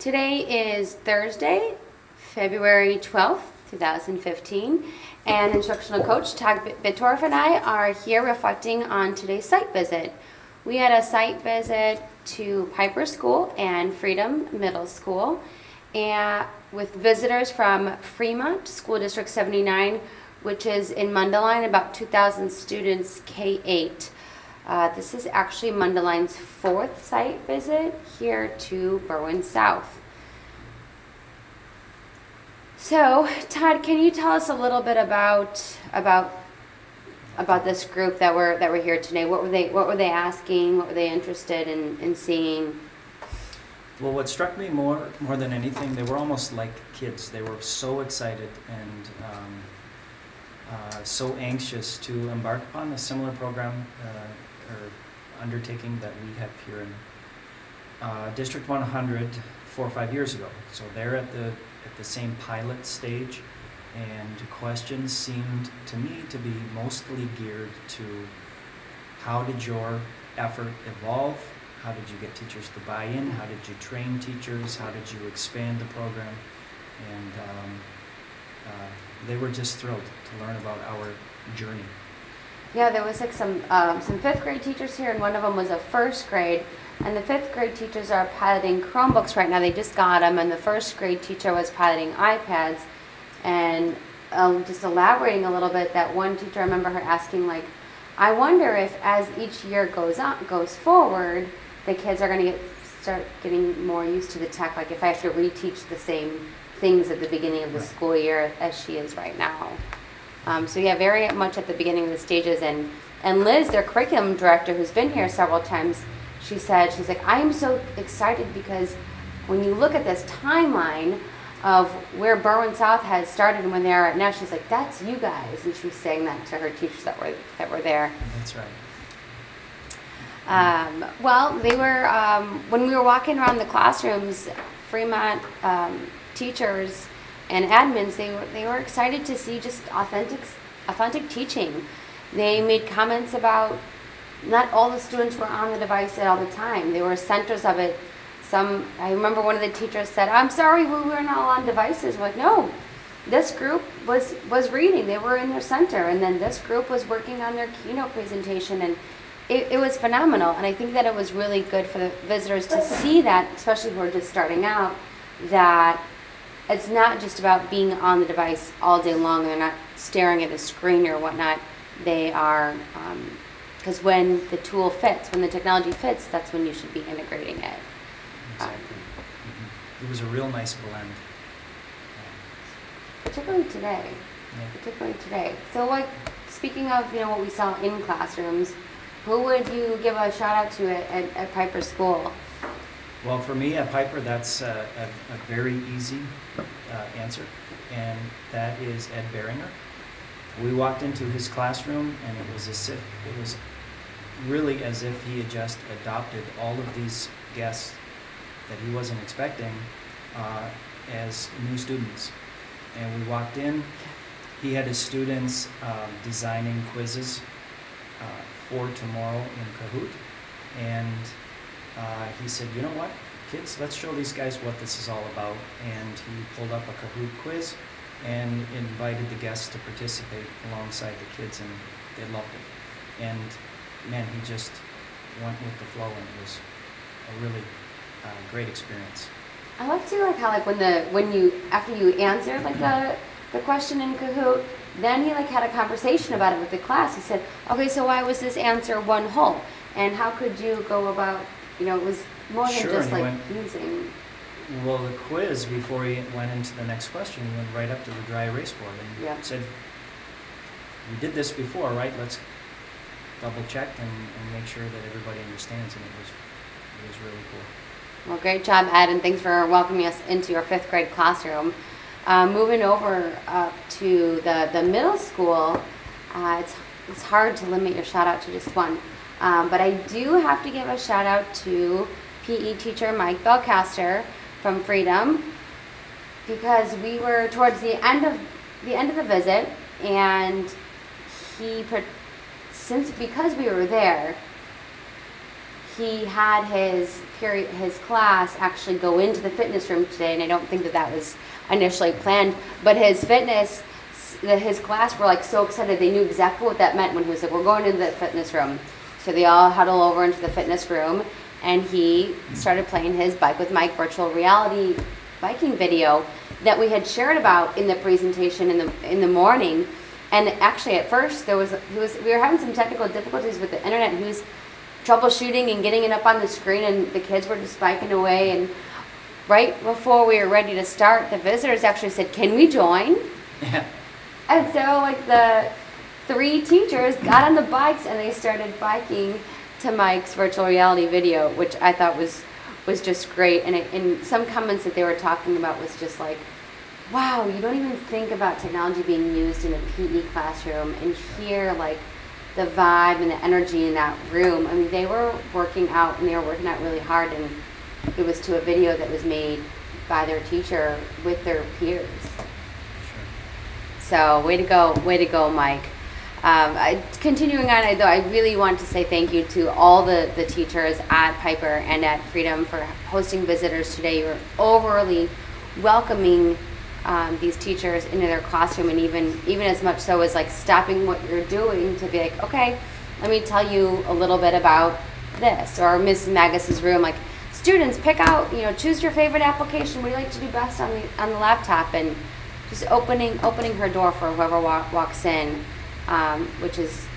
Today is Thursday, February 12th, 2015, and instructional coach Todd Bittorf and I are here reflecting on today's site visit. We had a site visit to Piper School and Freedom Middle School, and with visitors from Fremont School District 79, which is in Mundelein, about 2,000 students, K-8. This is actually Mundelein's fourth site visit here to Berwyn South. So, Todd, can you tell us a little bit about this group that were here today? What were they asking? What were they interested in seeing? Well, what struck me more than anything, they were almost like kids. They were so excited and so anxious to embark upon a similar program or undertaking that we have here in District 100 4 or 5 years ago. So they're at the same pilot stage, and questions seemed to me to be mostly geared to how did your effort evolve? How did you get teachers to buy in? How did you train teachers? How did you expand the program? And they were just thrilled to learn about our journey. Yeah, there was like some fifth grade teachers here, and one of them was a first grade. And the fifth grade teachers are piloting Chromebooks right now. They just got them, and the first grade teacher was piloting iPads. And just elaborating a little bit, that one teacher, I remember her asking, like, I wonder if as each year goes forward, the kids are going to start getting more used to the tech. Like if I have to reteach the same things at the beginning of the school year as she is right now. So yeah, very much at the beginning of the stages. And Liz, their curriculum director, who's been here several times, she's like, I am so excited because when you look at this timeline of where Berwyn South has started and when they are at now, she's like, that's you guys. And she was saying that to her teachers that were there. That's right. Well, they were, when we were walking around the classrooms, Fremont teachers and admins, they were excited to see just authentic teaching. They made comments about not all the students were on the device all the time. They were centers of it. I remember one of the teachers said, I'm sorry we were not all on devices. We're like, no, this group was reading. They were in their center. And then this group was working on their keynote presentation. And it was phenomenal. And I think that it was really good for the visitors to see that, especially who are just starting out, that it's not just about being on the device all day long. They're not staring at a screen or whatnot. They are, because when the tool fits, when the technology fits, that's when you should be integrating it. Exactly. It was a real nice blend. Particularly today. Yeah. Particularly today. So, like, speaking of what we saw in classrooms, who would you give a shout out to at Piper School? Well, for me at Piper, that's a very easy answer, and that is Ed Beringer. We walked into his classroom, and it was really as if he had just adopted all of these guests that he wasn't expecting as new students. And we walked in, he had his students designing quizzes for tomorrow in Kahoot. And he said, you know what, kids, let's show these guys what this is all about. And he pulled up a Kahoot quiz and invited the guests to participate alongside the kids, and they loved it. And man, he just went with the flow, and it was a really great experience. I love to how after you answered the question in Kahoot, then he had a conversation about it with the class. He said, okay, so why was this answer one whole, and how could you go about it was more than just using. Well, the quiz, before he went into the next question, he went right up to the dry erase board and said, we did this before, right? Let's double check and make sure that everybody understands. And it was really cool. Well, great job, Ed, and thanks for welcoming us into your fifth grade classroom. Moving over to the middle school, it's hard to limit your shout out to just one. But I do have to give a shout out to PE teacher Mike Belcaster from Freedom, because we were towards the end of the visit, and because we were there, he had his class actually go into the fitness room today, and I don't think that that was initially planned, but his class were like so excited. They knew exactly what that meant when he was like, we're going into the fitness room. So they all huddle over into the fitness room, and he started playing his Bike with Mike virtual reality biking video that we had shared about in the presentation in the morning. And actually at first we were having some technical difficulties with the internet. He was troubleshooting and getting it up on the screen, and the kids were just biking away. And right before we were ready to start, the visitors actually said, "Can we join?" Yeah. And so like the 3 teachers got on the bikes and they started biking to Mike's virtual reality video, which I thought was just great. And some comments that they were talking about was just like, wow, you don't even think about technology being used in a PE classroom, and here like the vibe and the energy in that room. I mean, they were working out, and they were working out really hard, and it was to a video that was made by their teacher with their peers. So way to go, Mike. Continuing on, though, I really want to say thank you to all the teachers at Piper and at Freedom for hosting visitors today. You were overly welcoming these teachers into their classroom, and even as much so as like stopping what you're doing to be like, okay, let me tell you a little bit about this. Or Ms. Magus's room, like, students, pick out, choose your favorite application. What do you like to do best on the laptop? And just opening her door for whoever walks in, which is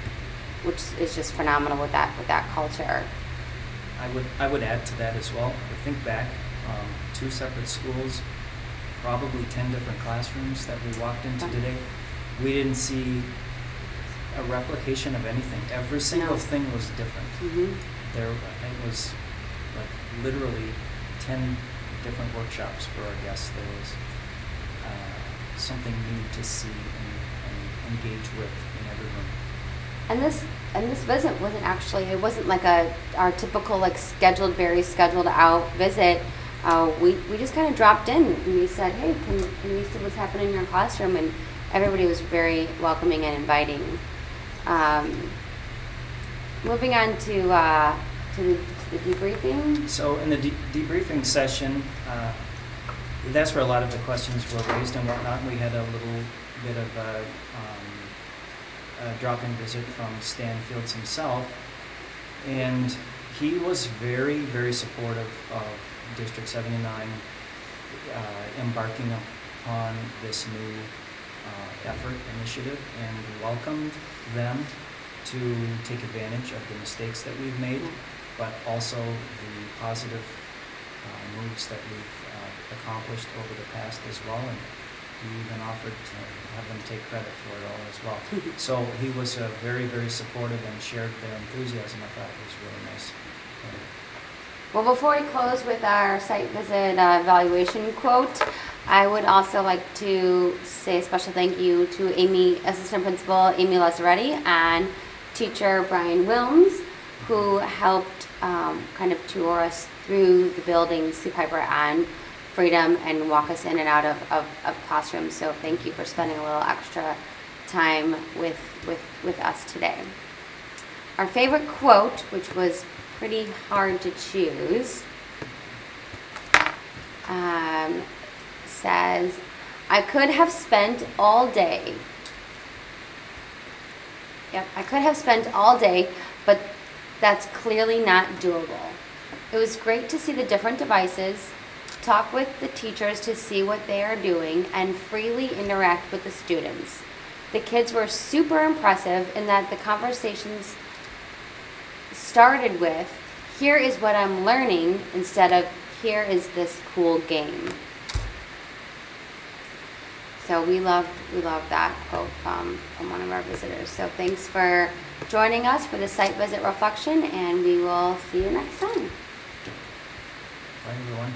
just phenomenal with that culture. I would add to that as well. I think back, 2 separate schools, probably 10 different classrooms that we walked into today. We didn't see a replication of anything. Every single thing was different. Mm-hmm. It was like literally 10 different workshops for our guests. There was something new to see and engage with in every room. And this visit wasn't like our typical like very scheduled out visit. We just kind of dropped in and we said, hey, can we see what's happening in your classroom? And everybody was very welcoming and inviting. Moving on to the debriefing. So in the debriefing session, that's where a lot of the questions were raised and whatnot. We had a little bit of a drop-in visit from Stan Fields himself, and he was very, very supportive of District 79 embarking upon this new effort initiative, and welcomed them to take advantage of the mistakes that we've made, but also the positive moves that we've accomplished over the past as well, and he even offered to have them take credit for it all as well. So he was very, very supportive and shared their enthusiasm. I thought it was really nice. Well, before we close with our site visit evaluation quote, I would also like to say a special thank you to Assistant Principal Amy Lazaretti and teacher Brian Wilms, who helped kind of tour us through the buildings, through Piper and Freedom, and walk us in and out of classrooms. So thank you for spending a little extra time with us today. Our favorite quote, which was pretty hard to choose, says, I could have spent all day. Yep, I could have spent all day, but that's clearly not doable. It was great to see the different devices, talk with the teachers to see what they are doing, and freely interact with the students. The kids were super impressive in that the conversations started with, here is what I'm learning, instead of, here is this cool game. So we loved that quote from one of our visitors. So thanks for joining us for the site visit reflection, and we will see you next time. Bye, everyone.